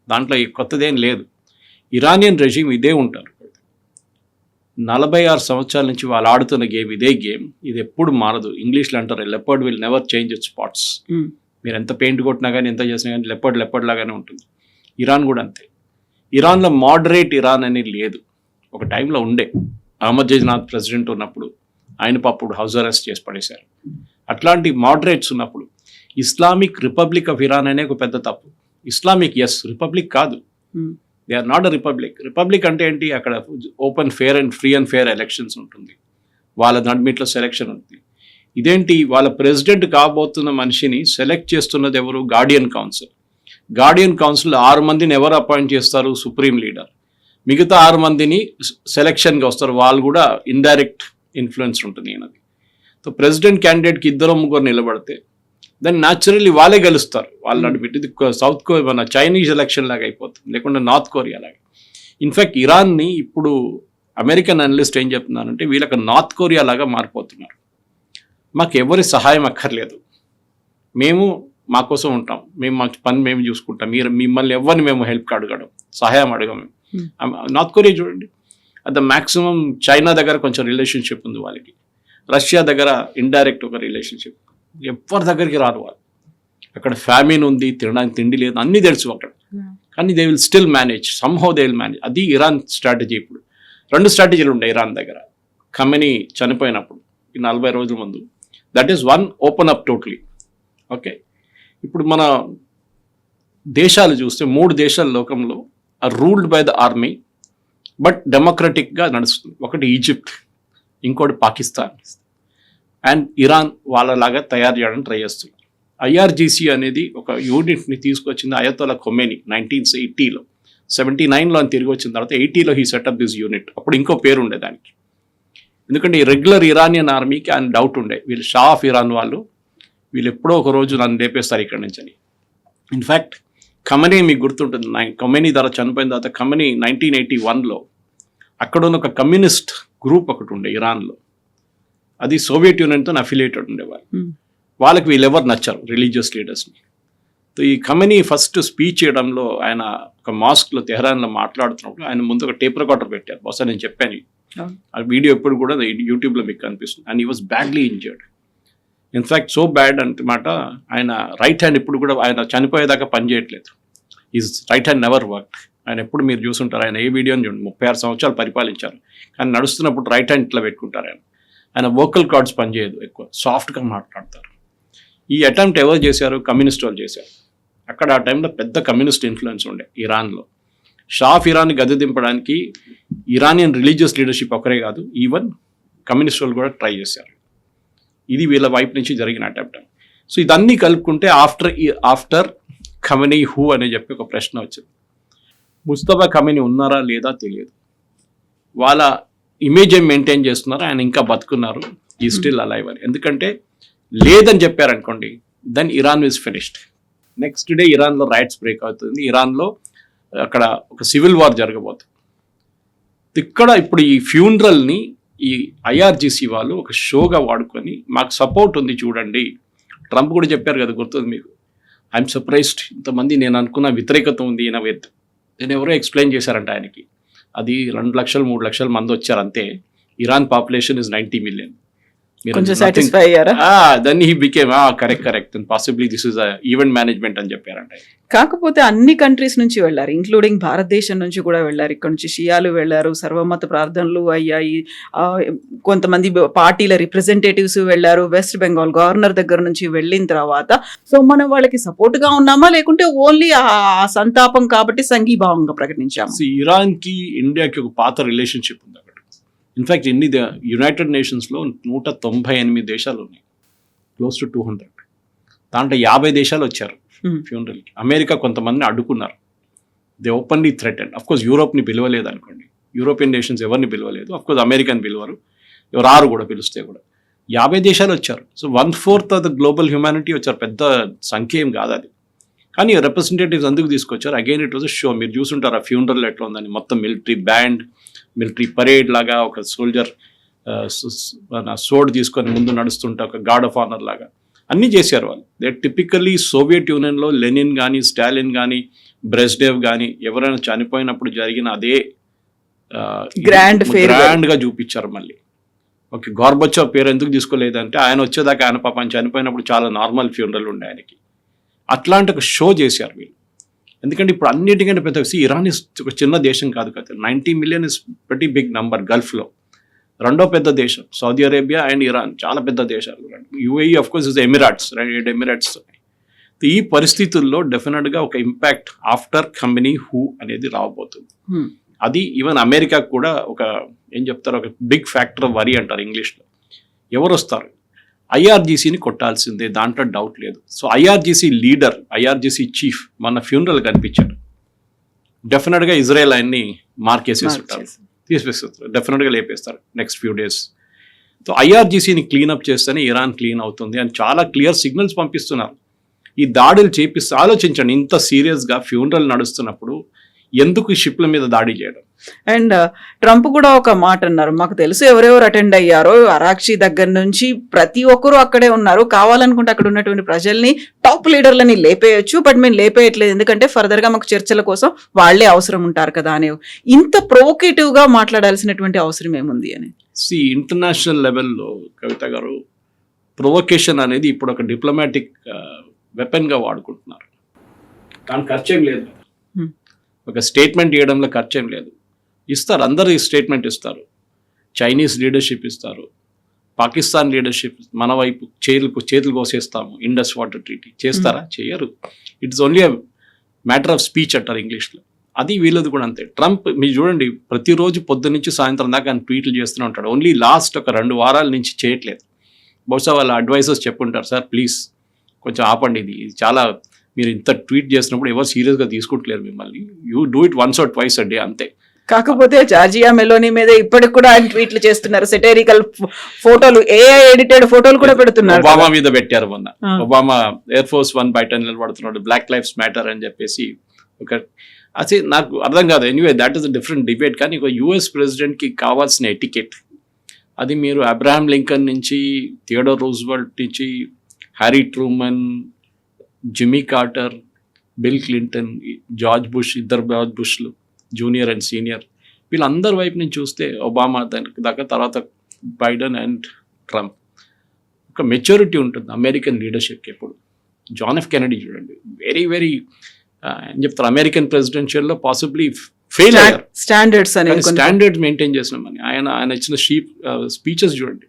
దాంట్లో కొత్తదేం లేదు. ఇరానియన్ రెజీమ్ ఇదే ఉంటారు. 46 సంవత్సరాల నుంచి వాళ్ళు ఆడుతున్న గేమ్ ఇదే గేమ్, ఇది ఎప్పుడు మారదు. ఇంగ్లీష్లో అంటారు leopard will never change it's spots. మీరు ఎంత పెయింట్ కొట్టినా కానీ ఎంత చేసినా కానీ లెపర్డ్ లాగానే ఉంటుంది. ఇరాన్ కూడా అంతే. ఇరాన్లో మోడరేట్ ఇరాన్ అనేది లేదు. ఒక టైంలో ఉండే, అహ్మదీనెజాద్ ప్రెసిడెంట్ ఉన్నప్పుడు ఆయన అప్పుడు హౌస్ అరెస్ట్ చేసి పడేశారు. అట్లాంటి మోడరేట్స్ ఉన్నప్పుడు ఇస్లామిక్ రిపబ్లిక్ ఆఫ్ ఇరాన్ అనే ఒక పెద్ద తప్పు. ఇస్లామిక్ ఎస్, రిపబ్లిక్ కాదు. They are not a republic. Republic అంటే ఏంటి? అక్కడ open fair and free and fair elections ఉంటుంది, వాళ్ళ నడిమిట్లో సెలెక్షన్ ఉంటుంది. ఇదేంటి? వాళ్ళ ప్రెసిడెంట్ కాబోతున్న మనిషిని సెలెక్ట్ చేస్తున్నది ఎవరు? Guardian council. గార్డియన్ కౌన్సిల్ 6 మందిని ఎవరు అపాయింట్ చేస్తారు? Supreme leader. మిగతా 6 మందిని సెలెక్షన్గా వస్తారు, వాళ్ళు కూడా ఇండైరెక్ట్ ఇన్ఫ్లుయెన్స్ ఉంటుంది ఈయనది. సో ప్రెసిడెంట్ క్యాండిడేట్కి 2-3 నిలబడితే దాన్ని న్యాచురల్లీ వాళ్ళే గెలుస్తారు. వాళ్ళు నడిపెట్టి ఇది సౌత్ కొరియా, మన చైనీస్ ఎలక్షన్ లాగా అయిపోతుంది, లేకుంటే నార్త్ కొరియా లాగా. ఇన్ఫ్యాక్ట్ ఇరాన్ని ఇప్పుడు అమెరికన్ అనలిస్ట్ ఏం చెప్తున్నారంటే వీళ్ళకి నార్త్ కొరియా లాగా మారిపోతున్నారు. మాకు ఎవరి సహాయం అక్కర్లేదు, మేము మా కోసం ఉంటాం, మేము మా పని మేము చూసుకుంటాం, మీరు మిమ్మల్ని ఎవరిని మేము హెల్ప్ అడగడం, సహాయం అడగం. నార్త్ కొరియా చూడండి, అది మ్యాక్సిమం చైనా దగ్గర కొంచెం రిలేషన్షిప్ ఉంది వాళ్ళకి, రష్యా దగ్గర ఇండైరెక్ట్ ఒక రిలేషన్షిప్, ఎవరి దగ్గరికి రారు వాళ్ళు. అక్కడ ఫ్యామిన్ ఉంది, తినడానికి తిండి లేదు, అన్నీ తెలుసు అక్కడ, కానీ they will still manage, somehow they will manage. అది ఇరాన్ స్ట్రాటజీ. ఇప్పుడు 2 స్ట్రాటజీలు ఉండే ఇరాన్ దగ్గర. ఖమేనీ చనిపోయినప్పుడు ఈ 40 రోజుల ముందు, that is 1, open up totally. Okay, ఇప్పుడు మన దేశాలు చూస్తే 3 దేశాల లోకంలో are ruled by the army but డెమోక్రటిక్గా నడుస్తుంది. ఒకటి ఈజిప్ట్, ఇంకోటి పాకిస్తాన్, అండ్ ఇరాన్ వాళ్ళలాగా తయారు చేయడానికి ట్రై చేస్తున్నారు. ఐఆర్జీసీ అనేది ఒక యూనిట్ని తీసుకొచ్చింది అయతోలా ఖొమేనీ 1980లో. 79లో అని తిరిగి వచ్చిన తర్వాత 80లో హీ సెటప్ దిస్ యూనిట్. అప్పుడు ఇంకో పేరు ఉండే దానికి, ఎందుకంటే ఈ రెగ్యులర్ ఇరానియన్ ఆర్మీకి ఆయన డౌట్ ఉండే, వీళ్ళు షా ఆఫ్ ఇరాన్ వాళ్ళు, వీళ్ళు ఎప్పుడో ఒక రోజు నన్ను లేపేస్తారు ఇక్కడి నుంచి అని. ఇన్ఫ్యాక్ట్ ఖమేనీ మీకు గుర్తుంటుంది, ఖమేనీ ద్వారా చనిపోయిన తర్వాత ఖమేనీ 1981లో అక్కడున్న ఒక కమ్యూనిస్ట్ గ్రూప్ ఒకటి ఉండే ఇరాన్లో, అది సోవియట్ యూనియన్తో అఫిలియేటెడ్ ఉండేవాళ్ళు. వాళ్ళకి వీళ్ళెవరు నచ్చారు, రిలీజియస్ లీడర్స్ని. సో ఈ ఖమేనీ ఫస్ట్ స్పీచ్ చేయడంలో ఆయన ఒక మాస్క్లో తెహరాన్లో మాట్లాడుతున్నప్పుడు ఆయన ముందు ఒక టేప్ రికార్డర్ పెట్టారు. బహుశా నేను చెప్పాను, ఆ వీడియో ఎప్పుడు కూడా యూట్యూబ్లో మీకు కనిపిస్తుంది. And he was badly injured. In fact so bad అంటమాట, ఆయన రైట్ హ్యాండ్ ఇప్పుడు కూడా ఆయన చనిపోయేదాకా పనిచేయట్లేదు. Is right hand never work. ఆయన ఎప్పుడు మీరు చూసుంటారు, ఆయన ఏ వీడియోని చూడండి, 36 సంవత్సరాలు పరిపాలించారు, కానీ నడుస్తున్నప్పుడు రైట్ హ్యాండ్ ఇట్లా పెట్టుకుంటారు. ఆయన వోకల్ కార్డ్స్ పనిచేయదు, ఎక్కువ సాఫ్ట్గా మాట్లాడతారు. ఈ అటెంప్ట్ ఎవరు చేశారు? కమ్యూనిస్ట్ వాళ్ళు చేశారు. అక్కడ ఆ టైంలో పెద్ద కమ్యూనిస్ట్ ఇన్ఫ్లుయెన్స్ ఉండే ఇరాన్లో. షా ఆఫ్ ఇరాన్ని గద్దె దింపడానికి ఇరానియన్ రిలీజియస్ లీడర్షిప్ ఒకరే కాదు, ఈవెన్ కమ్యూనిస్ట్ వాళ్ళు కూడా ట్రై చేశారు. ఇది వీళ్ళ వైపు నుంచి జరిగిన అటెంప్ట్. సో ఇదన్నీ కలుపుకుంటే ఆఫ్టర్ ఖమేనీ హూ అని చెప్పి ఒక ప్రశ్న వచ్చింది. ముస్తఫా ఖమేనీ ఉన్నారా లేదా తెలియదు, వాళ్ళ ఇమేజ్ ఏం మెయింటైన్ చేస్తున్నారు, ఆయన ఇంకా బతుకున్నారు, ఈ స్టిల్ అలైవ్ అని. ఎందుకంటే లేదని చెప్పారనుకోండి, then Iran is finished. Next day ఇరాన్లో రైట్స్ బ్రేక్ అవుతుంది, ఇరాన్లో అక్కడ ఒక సివిల్ వార్ జరగబోతుంది. ఇక్కడ ఇప్పుడు ఈ ఫ్యూనరల్ని ఈ ఐఆర్జీసీ వాళ్ళు ఒక షోగా వాడుకొని మాకు సపోర్ట్ ఉంది చూడండి. ట్రంప్ కూడా చెప్పారు కదా, గుర్తుంది మీకు, ఐఎమ్ సర్ప్రైజ్డ్, ఇంతమంది నేను అనుకున్న వ్యతిరేకత ఉంది ఈయన విత్. నేను ఎవరో ఎక్స్ప్లెయిన్ చేశారంట ఆయనకి, అది 2 లక్షలు 3 లక్షల మంది వచ్చారు అంతే. Iran population is 90 million. కొంచెం సాటిస్ఫై అయ్యారా? Then he became correct then possibly this is event management అని చెప్పారంటే. కాకపోతే అన్ని కంట్రీస్ నుంచి వెళ్ళారు, ఇంక్లూడింగ్ భారతదేశం నుంచి కూడా వెళ్ళారు. ఇక్కడ నుంచి షియాలు వెళ్ళారు, సర్వమత ప్రార్థనలు అయ్యాయి, కొంతమంది పార్టీల రిప్రజెంటేటివ్స్ వెళ్ళారు. వెస్ట్ బెంగాల్ గవర్నర్ దగ్గర నుంచి వెళ్ళిన తర్వాత సో మనం వాళ్ళకి సపోర్ట్ గా ఉన్నామా లేకుంటే ఓన్లీ ఆ సంతాపం కాబట్టి సంఘీభావంగా ప్రకటించాము? ఇరాన్ కి ఇండియాకి ఒక పాత రిలేషన్షిప్ ఉంది అక్కడ. ఇన్ఫాక్ట్ యునైటెడ్ నేషన్స్ లో 198 దేశాలు ఉన్నాయి, క్లోజ్ టు 200. దాంట్లో 50 దేశాలు వచ్చారు ఫ్యూనరల్ కి. అమెరికా కొంతమందిని అడ్డుకున్నారు, they openly threatened. Of course యూరోప్ని పిలవలేదు అనుకోండి, యూరోపియన్ నేషన్స్ ఎవరిని పిలవలేదు. అఫ్ కోర్స్ అమెరికన్ పిలవరు, ఎవరు కూడా పిలిస్తే కూడా 50 దేశాలు వచ్చారు. So 1/4 of the global humanity వచ్చారు, పెద్ద సంఖ్య ఏం కాదు అది. కానీ రిప్రజెంటేటివ్స్ అందుకు తీసుకొచ్చారు. అగైన్ ఇట్ వాజ్ షో, మీరు చూసుంటారు ఆ ఫ్యూనరల్ ఎట్లా ఉందని, మొత్తం మిలిటరీ బ్యాండ్, మిలిటరీ పరేడ్ లాగా, ఒక సోల్జర్ సోడ్ తీసుకొని ముందు నడుస్తుంటే ఒక గార్డ్ ఆఫ్ ఆనర్ లాగా అన్నీ చేశారు వాళ్ళు. దే టిపికల్లీ సోవియట్ యూనియన్లో లెనిన్ కానీ, స్టాలిన్ కానీ, బ్రెస్డేవ్ కానీ ఎవరైనా చనిపోయినప్పుడు జరిగిన అదే గ్రాండ్గా చూపించారు. మళ్ళీ ఓకే, గోర్బచోవ్ పేరు ఎందుకు తీసుకోలేదంటే ఆయన వచ్చేదాకా ఆయన పాపం చనిపోయినప్పుడు చాలా నార్మల్ ఫ్యూనరల్ ఉండే ఆయనకి. అట్లాంటి ఒక షో చేశారు వీళ్ళు. ఎందుకంటే ఇప్పుడు అన్నిటికంటే పెద్ద ఇరాన్ ఒక చిన్న దేశం కాదు కదా, 90 million is very big number. గల్ఫ్లో రెండో పెద్ద దేశం సౌదీ అరేబియా అండ్ ఇరాన్, చాలా పెద్ద దేశాలు. UAE of course is Emirates, 7 Emirates. ఈ పరిస్థితుల్లో డెఫినెట్గా ఒక ఇంపాక్ట్ ఆఫ్టర్ కంపెనీ హూ అనేది రాబోతుంది. అది ఈవెన్ అమెరికాకు కూడా ఒక ఏం చెప్తారు, ఒక బిగ్ ఫ్యాక్టర్ వరీ అంటారు ఇంగ్లీష్లో. ఎవరు వస్తారు? ఐఆర్జీసీని కొట్టాల్సిందే, దాంట్లో డౌట్ లేదు. So IRGC leader, IRGC chief మన ఫ్యూనరల్ కనిపించాడు. డెఫినెట్గా ఇజ్రాయెల్ ఆయన్ని మార్కేసేసి ఉంటారు, తీసివేస్తారు, డెఫినెట్గా లేపేస్తారు నెక్స్ట్ ఫ్యూ డేస్. సో ఐఆర్జీసీని క్లీనప్ చేస్తేనే ఇరాన్ క్లీన్ అవుతుంది అని చాలా క్లియర్ సిగ్నల్స్ పంపిస్తున్నారు. ఈ దాడులు చేపిస్తే ఆలోచించండి, ఇంత సీరియస్గా ఫ్యూనరల్ నడుస్తున్నప్పుడు ఎందుకు ఈ షిప్ల మీద దాడి చేయడం? అండ్ ట్రంప్ కూడా ఒక మాట అన్నారు, మాకు తెలుసు ఎవరెవరు అటెండ్ అయ్యారో, అరాక్షి దగ్గర నుంచి ప్రతి ఒక్కరూ అక్కడే ఉన్నారు, కావాలనుకుంటే అక్కడ ఉన్నటువంటి ప్రజల్ని, టాప్ లీడర్లని లేపేయచ్చు, బట్ మేము లేపేయట్లేదు, ఎందుకంటే ఫర్దర్గా మాకు చర్చల కోసం వాళ్లే అవసరం ఉంటారు కదా అని. ఇంత ప్రొవోకేటివ్గా మాట్లాడాల్సినటువంటి అవసరం ఏముంది అని? ఇంటర్నేషనల్ లెవెల్లో కవిత గారు, ప్రొవోకేషన్ అనేది ఇప్పుడు ఒక డిప్లొమాటిక్ వెపన్గా వాడుకుంటున్నారు. దానికి ఖర్చేం లేదు, ఒక స్టేట్మెంట్ ఇవ్వడంలో ఖర్చేం లేదు. ఇస్తారు, అందరూ ఈ స్టేట్మెంట్ ఇస్తారు. చైనీస్ లీడర్షిప్ ఇస్తారు, పాకిస్తాన్ లీడర్షిప్ మన వైపు చేతులు కోసేస్తాము, ఇండస్ వాటర్ ట్రీటీ చేస్తారా? చేయరు. It's only a matter of speech అంటారు ఇంగ్లీష్లో. అది వీళ్ళది కూడా అంతే. ట్రంప్ మీరు చూడండి, ప్రతిరోజు పొద్దు నుంచి సాయంత్రం దాకా ఆయన ట్వీట్లు చేస్తూనే ఉంటాడు. ఓన్లీ లాస్ట్ ఒక 2 వారాల నుంచి చేయట్లేదు. బహుశా వాళ్ళ అడ్వైజర్స్ చెప్పుంటారు, సార్ ప్లీజ్ కొంచెం ఆపండి, ఇది చాలా మీరు ఇంత ట్వీట్ చేసినప్పుడు ఎవరు సీరియస్గా తీసుకుంటలేరు మిమ్మల్ని, you do it once or twice a day అంతే. కాకపోతే జార్జియా మెలోనీ మీద ఇప్పటికి కూడా ఆయన ట్వీట్లు చేస్తున్నారు, సెటైరికల్ ఫోటోలు, ఏఐ ఎడిటెడ్ ఫోటోలు కూడా పెడుతున్నారు. ఒబామా మీద పెట్టారు మొన్న. ఒబామా ఎయిర్ ఫోర్స్ 1 బయట నిలబడుతున్నాడు, బ్లాక్ లైఫ్స్ మ్యాటర్ అని చెప్పేసి. అది నాకు అర్థం కాదు. Anyway that is a different debate. కానీ ఒక యుఎస్ ప్రెసిడెంట్కి కావాల్సిన ఎటికెట్, అది మీరు అబ్రహాం లింకన్ నుంచి, థియోడోర్ రూజ్వెల్ట్ నుంచి, Harry Truman, Jimmy Carter, bill Clinton, George bush, ఇద్దరు జార్జ్ బుష్లు జూనియర్ అండ్ సీనియర్, వీళ్ళందరి వైపు నుంచి చూస్తే ఒబామా దాకా, తర్వాత బైడెన్ అండ్ ట్రంప్, ఒక మెచ్యూరిటీ ఉంటుంది అమెరికన్ లీడర్షిప్కి ఎప్పుడు. జాన్ ఎఫ్ కెనడీ చూడండి, వెరీ వెరీ ఏం చెప్తారు, అమెరికన్ ప్రెసిడెన్షియల్లో పాసిబ్లీ ఫెయిల్ అయ్యారు. స్టాండర్డ్స్ మెయింటైన్ చేసినామని ఆయన ఇచ్చిన స్పీచెస్ చూడండి.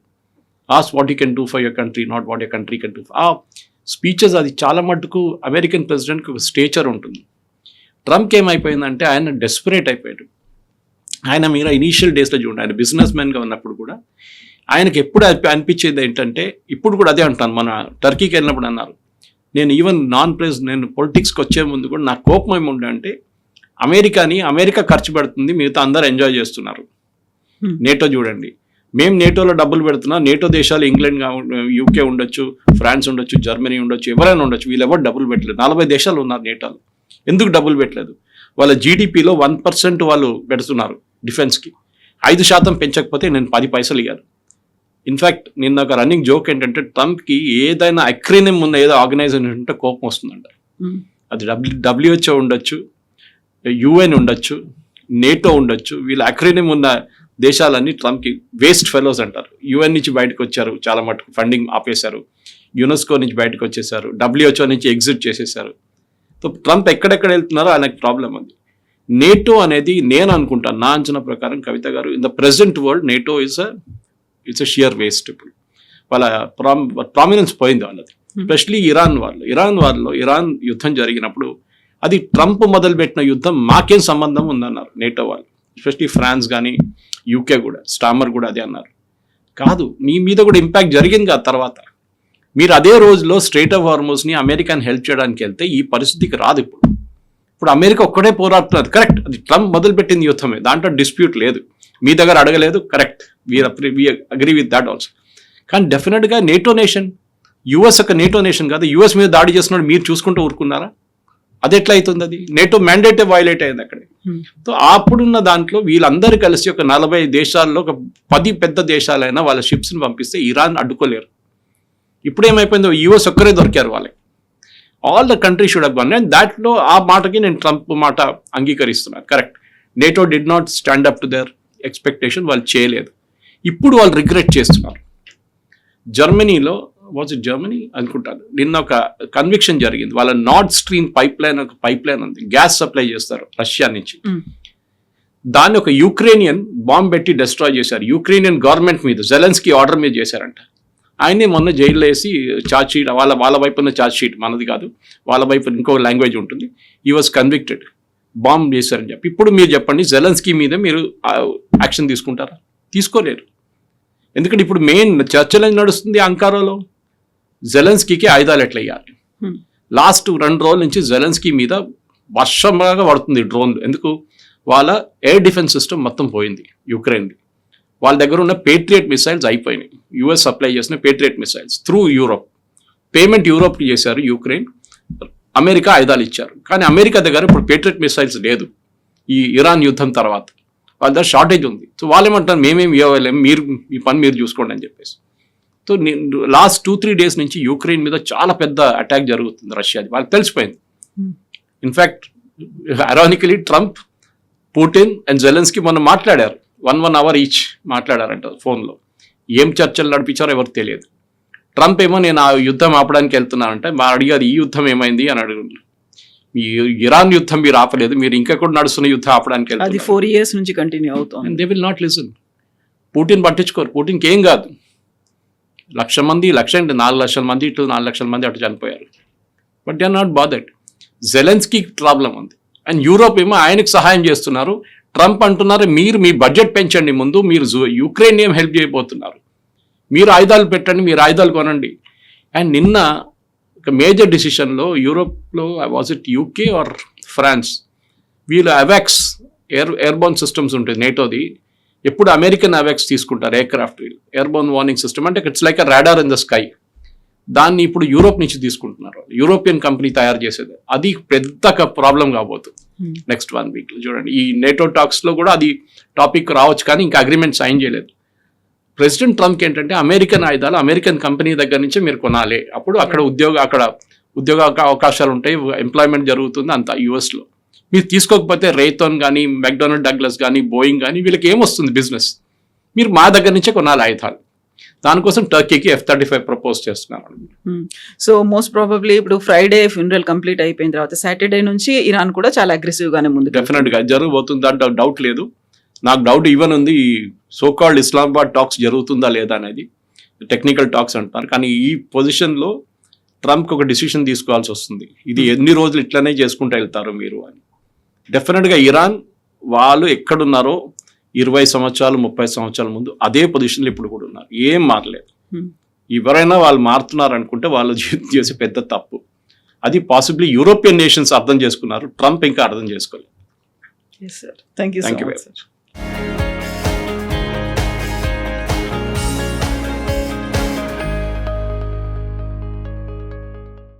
Ask what you can do for your country, not what your country can do. ఆ స్పీచెస్ అది చాలా మటుకు అమెరికన్ ప్రెసిడెంట్కి ఒక స్టేచర్ ఉంటుంది. ట్రంప్కి ఏమైపోయిందంటే ఆయన డెస్పరేట్ అయిపోయాడు. ఆయన మీరు ఇనీషియల్ డేస్లో చూడండి, ఆయన బిజినెస్ మ్యాన్గా ఉన్నప్పుడు కూడా ఆయనకి ఎప్పుడు అనిపించేది ఏంటంటే, ఇప్పుడు కూడా అదే అంటాను, మన టర్కీకి వెళ్ళినప్పుడు అన్నారు, నేను ఈవెన్ నేను పొలిటిక్స్కి వచ్చే ముందు కూడా నాకు కోపం ఏముండే అంటే, అమెరికా ఖర్చు పెడుతుంది, మిగతా అందరూ ఎంజాయ్ చేస్తున్నారు. నేటో చూడండి, మేము నేటోలో డబ్బులు పెడుతున్నాం, నేటో దేశాలు ఇంగ్లాండ్, యూకే ఉండొచ్చు, ఫ్రాన్స్ ఉండొచ్చు, జర్మనీ ఉండొచ్చు, ఎవరైనా ఉండొచ్చు, వీళ్ళు ఎవరు డబ్బులు పెట్టలేదు. 40 దేశాలు ఉన్నారు నేటోలో. ఎందుకు డబ్బులు పెట్టలేదు? వాళ్ళ జీడిపిలో 1% వాళ్ళు పెడుతున్నారు డిఫెన్స్కి. 5% పెంచకపోతే నేను 10 పైసలు ఇవ్వను. ఇన్ఫ్యాక్ట్ నిన్న ఒక రన్నింగ్ జోక్ ఏంటంటే, ట్రంప్కి ఏదైనా అక్రోనిమ్ ఉన్న ఏదో ఆర్గనైజేషన్ ఉంటే కోపం వస్తుందంట. అది WHO ఉండొచ్చు, UN ఉండొచ్చు, నేటో ఉండొచ్చు, వీళ్ళ అక్రోనిమ్ ఉన్న దేశాలన్నీ ట్రంప్కి వేస్ట్ ఫెలోస్ అంటారు. యుఎన్ నుంచి బయటకు వచ్చారు, చాలా మటుకు ఫండింగ్ ఆపేశారు, యునెస్కో నుంచి బయటకు వచ్చేసారు, WHO నుంచి ఎగ్జిట్ చేసేసారు. సో ట్రంప్ ఎక్కడెక్కడ వెళ్తున్నారో ఆయనకు ప్రాబ్లం ఉంది. నేటో అనేది నేను అనుకుంటాను, నా అంచనా ప్రకారం కవిత గారు, in the present world NATO it's a sheer waste. ఇప్పుడు వాళ్ళ ప్రామినెన్స్ పోయింది వాళ్ళది. ఎస్పెషలీ ఇరాన్ యుద్ధం జరిగినప్పుడు అది ట్రంప్ మొదలుపెట్టిన యుద్ధం, మాకేం సంబంధం ఉందన్నారు నేటో వాళ్ళు. ఎస్పెషలీ ఫ్రాన్స్ కానీ UK కూడా, స్టామర్ కూడా అదే అన్నారు. కాదు, మీ మీద కూడా ఇంపాక్ట్ జరిగింది ఆ తర్వాత. మీరు అదే రోజులో స్ట్రెయిట్ ఆఫ్ హార్మోస్ని అమెరికాని హెల్ప్ చేయడానికి వెళ్తే ఈ పరిస్థితికి రాదు. ఇప్పుడు అమెరికా ఒక్కడే పోరాడుతున్నది, కరెక్ట్. అది ట్రంప్ మొదలుపెట్టింది యుద్ధమే, దాంట్లో డిస్ప్యూట్ లేదు. మీ దగ్గర అడగలేదు, correct, we agree with that also. కానీ డెఫినెట్గా నేటో నేషన్, యుఎస్ ఒక నేటో నేషన్ కాదు, యుఎస్ మీద దాడి చేస్తున్నాడు మీరు చూసుకుంటూ ఊరుకున్నారా? అది ఎట్లా అవుతుంది? అది నేటో మ్యాండేటే వైలేట్ అయింది అక్కడ. సో అప్పుడున్న దాంట్లో వీళ్ళందరూ కలిసి ఒక 40 దేశాల్లో ఒక 10 పెద్ద దేశాలైనా వాళ్ళ షిప్స్ని పంపిస్తే ఇరాన్ అడ్డుకోలేరు. ఇప్పుడు ఏమైపోయిందో యుఎస్ ఒక్కరే దొరికారు వాళ్ళకి. All the country should have gun. And దాట్లో ఆ మాటకి నేను ట్రంప్ మాట అంగీకరిస్తున్నాను, correct. NATO did not stand up to their expectation, వాళ్ళు చేయలేదు. ఇప్పుడు వాళ్ళు రిగ్రెట్ చేస్తున్నారు. జర్మనీలో జర్మనీ అనుకుంటాను, నిన్న ఒక కన్విక్షన్ జరిగింది. వాళ్ళ నార్డ్ స్ట్రీమ్ పైప్ లైన్ ఉంది, గ్యాస్ సప్లై చేస్తారు రష్యా నుంచి. దాన్ని ఒక యుక్రేనియన్ బాంబ్ పెట్టి డిస్ట్రాయ్ చేశారు. యుక్రేనియన్ గవర్నమెంట్ మీద, జెలెన్స్కీ ఆర్డర్ మీద చేశారంట. ఆయనే మొన్న జైల్లో వేసి ఛార్జ్ షీట్, వాళ్ళ వైపు ఉన్న ఛార్జ్ షీట్, మనది కాదు, వాళ్ళ వైపు ఇంకో లాంగ్వేజ్ ఉంటుంది, ఈ వాజ్ కన్విక్టెడ్, బాంబ్ చేశారని చెప్పి. ఇప్పుడు మీరు చెప్పండి, జెలెన్స్కీ మీద మీరు యాక్షన్ తీసుకుంటారా? తీసుకోలేరు. ఎందుకంటే ఇప్పుడు మెయిన్ చర్చలు నడుస్తుంది అంకారాలో, జెలెన్స్కీకి ఆయుధాలు ఎట్లా ఇవ్వాలి. లాస్ట్ 2 రోజుల నుంచి జెలెన్స్కీ మీద వర్షంలాగా పడుతుంది డ్రోన్లు. ఎందుకు? వాళ్ళ ఎయిర్ డిఫెన్స్ సిస్టమ్ మొత్తం పోయింది యుక్రెయిన్ది. వాళ్ళ దగ్గర ఉన్న పేట్రియట్ మిసైల్స్ అయిపోయినాయి. యుఎస్ సప్లై చేసిన Patriot missiles through Europe, payment యూరోప్కి చేశారు యుక్రెయిన్, అమెరికా ఆయుధాలు ఇచ్చారు. కానీ అమెరికా దగ్గర ఇప్పుడు పేట్రియట్ మిసైల్స్ లేదు ఈ ఇరాన్ యుద్ధం తర్వాత. వాళ్ళ దగ్గర షార్టేజ్ ఉంది. సో వాళ్ళు ఏమంటారు, మేమేమి ఇవ్వలేము, మీరు మీ పని మీరు చూసుకోండి అని చెప్పేసి. సో లాస్ట్ 2-3 డేస్ నుంచి యుక్రెయిన్ మీద చాలా పెద్ద అటాక్ జరుగుతుంది రష్యాది, వాళ్ళకి తెలిసిపోయింది. In fact ironically Trump, Putin and Zelensky మొన్న మాట్లాడారు, 1 అవర్ ఈచ్ మాట్లాడారంట ఫోన్లో. ఏం చర్చలు నడిపించారో ఎవరికి తెలియదు. ట్రంప్ ఏమో నేను ఆ యుద్ధం ఆపడానికి వెళ్తున్నానంటే, మా అడిగారు ఈ యుద్ధం ఏమైంది అని అడుగుతున్నారు. ఈ ఇరాన్ యుద్ధం మీరు ఆపలేదు, మీరు ఇంకా కూడా నడుస్తున్న యుద్ధం ఆపడానికి వెళ్తున్నారు. అది 4 years నుంచి కంటిన్యూ అవుతుంది. They will not listen. Putin పట్టించుకోరు, పుటిన్కి ఏం కాదు. 1,00,000 మంది, 4 లక్షల మంది ఇటు, 4 లక్షల మంది అటు చనిపోయారు. But they are not bothered. Zelensky problem ఉంది. అండ్ యూరోప్ ఏమో ఆయనకు సహాయం చేస్తున్నారు. ట్రంప్ అంటున్నారు, మీరు మీ బడ్జెట్ పెంచండి, ముందు మీరు యుక్రెయిన్ ఏం హెల్ప్ చేయబోతున్నారు, మీరు ఆయుధాలు పెట్టండి, మీరు ఆయుధాలు కొనండి. అండ్ నిన్న ఒక మేజర్ డిసిషన్లో యూరోప్లో, was it UK or France, వీళ్ళు అవాక్స్ ఎయిర్బోర్న్ సిస్టమ్స్ ఉంటుంది నేటోది. ఎప్పుడు అమెరికన్ అవాక్స్ తీసుకుంటారు ఎయిర్క్రాఫ్ట్, వీళ్ళు ఎయిర్బోర్న్ వార్నింగ్ సిస్టమ్, అంటే it's like a radar in the sky. దాన్ని ఇప్పుడు యూరోప్ నుంచి తీసుకుంటున్నారు, యూరోపియన్ కంపెనీ తయారు చేసేది. అది పెద్ద ప్రాబ్లం కాబోతుంది నెక్స్ట్ 1 వీక్లో. చూడండి, ఈ నేటో టాక్స్లో కూడా అది టాపిక్ రావచ్చు, కానీ ఇంకా అగ్రిమెంట్ సైన్ చేయలేదు. ప్రెసిడెంట్ ట్రంప్కి ఏంటంటే అమెరికన్ ఆయుధాలు అమెరికన్ కంపెనీ దగ్గర నుంచే మీరు కొనాలి, అప్పుడు అక్కడ ఉద్యోగ అవకాశాలు ఉంటాయి, ఎంప్లాయ్మెంట్ జరుగుతుంది అంతా యూఎస్లో. మీరు తీసుకోకపోతే రేథోన్ కానీ, మెక్డొనాల్డ్ డగ్లస్ కానీ, బోయింగ్ కానీ, వీళ్ళకి ఏమొస్తుంది బిజినెస్? మీరు మా దగ్గర నుంచే కొనాలి ఆయుధాలు. దానికోసం టర్కీకి F-35 ప్రపోజ్ చేస్తున్నారు. సో మోస్ట్ ప్రాబబ్లీ ఇప్పుడు ఫ్రైడే ఫ్యూనరల్ కంప్లీట్ అయిపోయిన తర్వాత సాటర్డే నుంచి ఇరాన్ కూడా చాలా అగ్రెసివ్ గానే ముందు డెఫినెట్గా జరగబోతుంది, దాంట్లో డౌట్ లేదు. నాకు డౌట్ ఈవెన్ ఉంది, సోకాల్డ్ ఇస్లామాబాద్ టాక్స్ జరుగుతుందా లేదా అనేది. టెక్నికల్ టాక్స్ అంటున్నారు, కానీ ఈ పొజిషన్లో ట్రంప్కి ఒక డిసిషన్ తీసుకోవాల్సి వస్తుంది. ఇది ఎన్ని రోజులు ఇట్లనే చేసుకుంటూ వెళ్తారు మీరు అని. డెఫినెట్గా ఇరాన్ వాళ్ళు ఎక్కడున్నారో 20 సంవత్సరాలు 30 సంవత్సరాల ముందు అదే పొజిషన్లో ఇప్పుడు కూడా ఉన్నారు, ఏం మారలేదు. ఎవరైనా వాళ్ళు మారుతున్నారు అనుకుంటే వాళ్ళు చేసే పెద్ద తప్పు. అది పాసిబ్లీ యూరోపియన్ నేషన్స్ అర్థం చేసుకున్నారు, ట్రంప్ ఇంకా అర్థం చేసుకోలేదు. Yes, sir. Thank you so much, sir.